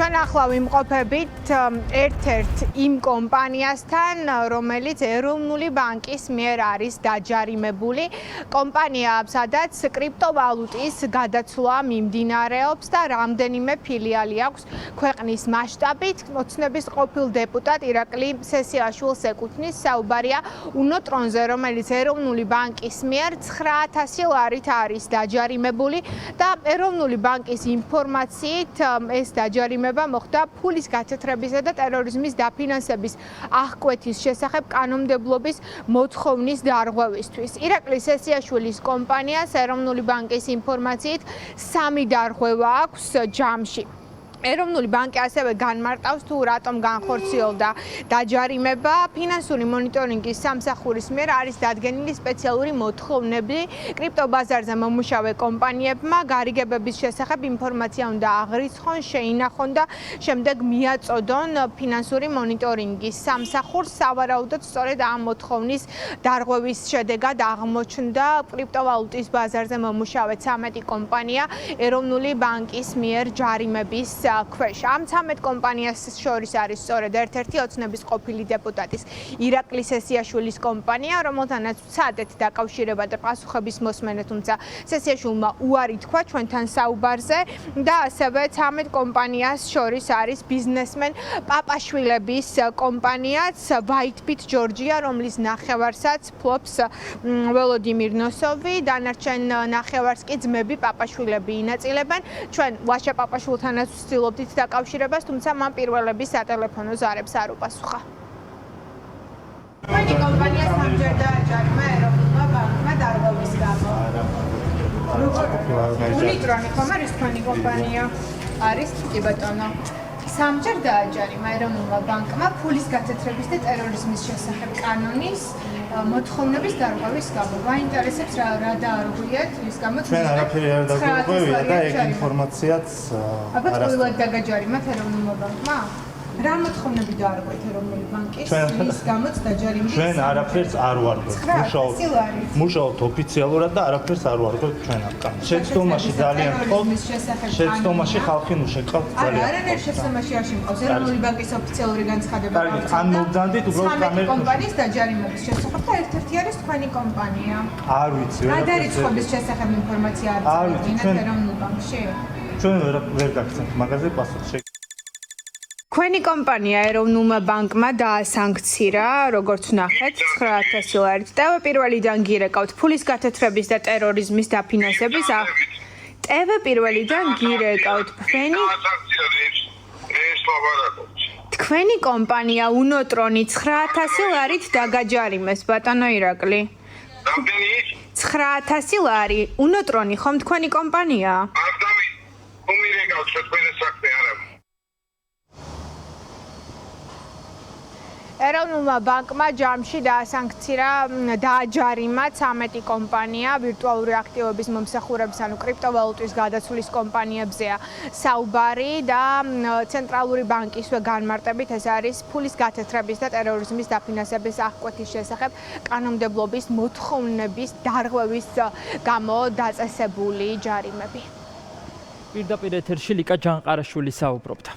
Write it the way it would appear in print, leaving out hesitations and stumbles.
ჩვენ ახლა ვიმყოფებით ერთ-ერთ იმ კომპანიასთან, რომელიც ეროვნული ბანკის მიერ არის დაჯარიმებული. კომპანია, სადაც კრიპტოვალუტის გადაცვლა მიმდინარეობს და რამდენიმე ფილიალი აქვს ქვეყნის მასშტაბით. ოცნების ყოფილ დეპუტატ ირაკლი სესიაშვილს ეკუთვნის საუბარია უნოტრონზე, რომელიც ეროვნული ბანკის მიერ 9,000 ლარით არის დაჯარიმებული და ეროვნული ბანკის ინფორმაციით ეს დაჯარიმება მოხდა ფულის გათეთრებისა და ტერორიზმის დაფინანსების აღკვეთის შესახებ კანონმდებლობის მოთხოვნის დარღვევისთვის. ირაკლი სესიაშვილის კომპანიას ეროვნული ბანკის ინფორმაციით 3 დარღვევა აქვს ჯამში. ეროვნული ბანკი ასევე განმარტავს თუ რატომ განხორციელდა დაჯარიმება. ფინანსური მონიტორინგის სამსახურის მიერ არის დადგენილი სპეციალური მოთხოვნები კრიპტობაზარზე მომუშავე კომპანიებმა გარიგებების შესახებ ინფორმაცია უნდა აღრიცხონ, შეინახონ და შემდეგ მიაწოდონ ფინანსური მონიტორინგის სამსახურს. სავარაუდოდ სწორედ ამ მოთხოვნის დარღვევის შედეგად აღმოჩნდა კრიპტოვალუტის ბაზარზე მომუშავე 13 კომპანია ეროვნული ბანკის მიერ ჯარიმების ქვეშ. ამ 13 კომპანიას შორის არის სწორედ ერთ-ერთი ოცნების ყოფილი დეპუტატის ირაკლი სესიაშვილის კომპანია, რომელთანაც ვცადეთ დაკავშირება და პასუხების მოსმენა, თუმცა სესიაშვილმა უარი თქვა ჩვენთან საუბარზე და ასევე 13 კომპანიას შორის არის ბიზნესმენ პაპაშვილების კომპანიაც Whitebit Georgia, რომლის ნახევარსაც ფლობს ველოდიმირ ნოსოვი, დანარჩენ ნახევარს კი ძმები პაპაშვილები ინაწილებენ. ჩვენ ვაშა პაპაშვილთანაც ვცდილობდით დაკავშირებას, თუმცა მან პირველების სატელეფონო ზარებს არ უპასუხა. თქვენი კომპანია სამჯერ დააჯარიმა ეროვნულმა ბანკმა დარღვევის გამო. უნიტრონი ხომ არის თქვენი კომპანია? არის, კი ბატონო. სამჯერ დააჯარიმა ეროვნულმა ბანკმა ფულის გათეთრების და ტერორიზმის შესახებ კანონის მოთხოვნების დარღვევის გამო. გაინტერესებს რა დაარღვიეთ ის გამოც? ჩვენ არაფერი არ დაგვიყვევია და ეგ ინფორმაციაც აბა ყოველად დაგაჯარიმათ ეროვნულმა ბანკმა? რა მოთხოვნები დაარღვიეთ ეროვნული ბანკის ის გამოც დაჯარიმების? ჩვენ არაფერს არ ვარღვევთ. მუშაობთ ოფიციალურად და არაფერს არ ვარღვევთ ჩვენთან. შეცდომაში ძალიან ყავთ. შეცდომაში ხალხი შეყავთ ძალიან. არანაირ შეცდომაში არ შემყავს ეროვნული ბანკის ოფიციალური განცხადება. ან მოვდანდით უბრალოდ კამერას კომპანიის დაჯარიმების შესახებ და ერთ-ერთი არის თქვენი კომპანია. არ ვიცი, რა დარიცხვის შესახებ ინფორმაცია არის ეროვნულ ბანკში? ჩვენ ვერ გაგცემთ მაგაზე პასუხი. თქვენი კომპანია ეროვნულმა ბანკმა დაასანქცირა, როგორც ნახეთ, 9,000 ლარით. პირველიდან გირეკავთ ფულის გათეთრების და ტერორიზმის დაფინანსების პირველიდან გირეკავთ თქვენი კომპანია უნოტრონი 9,000 ლარით დაგაჯარიმეს, ბატონო ირაკლი. 9,000 ლარი. უნოტრონი ხომ თქვენი კომპანია? ეროვნულმა ბანკმა ჯამში დააჯარიმა 13 კომპანია ვირტუალური აქტივების მომსახურების, ანუ კრიპტოვალუტის გადაცვლის კომპანიებზეა საუბარი და ცენტრალური ბანკისვე განმარტებით ეს არის ფულის გათეთრების და ტერორიზმის დაფინანსების აღკვეთის შესახებ კანონმდებლობის მოთხოვნების დარღვევის გამო დაწესებული ჯარიმები. პირდაპირ ეთერში ლიკა ჯანყარაშვილი საუბრობდა.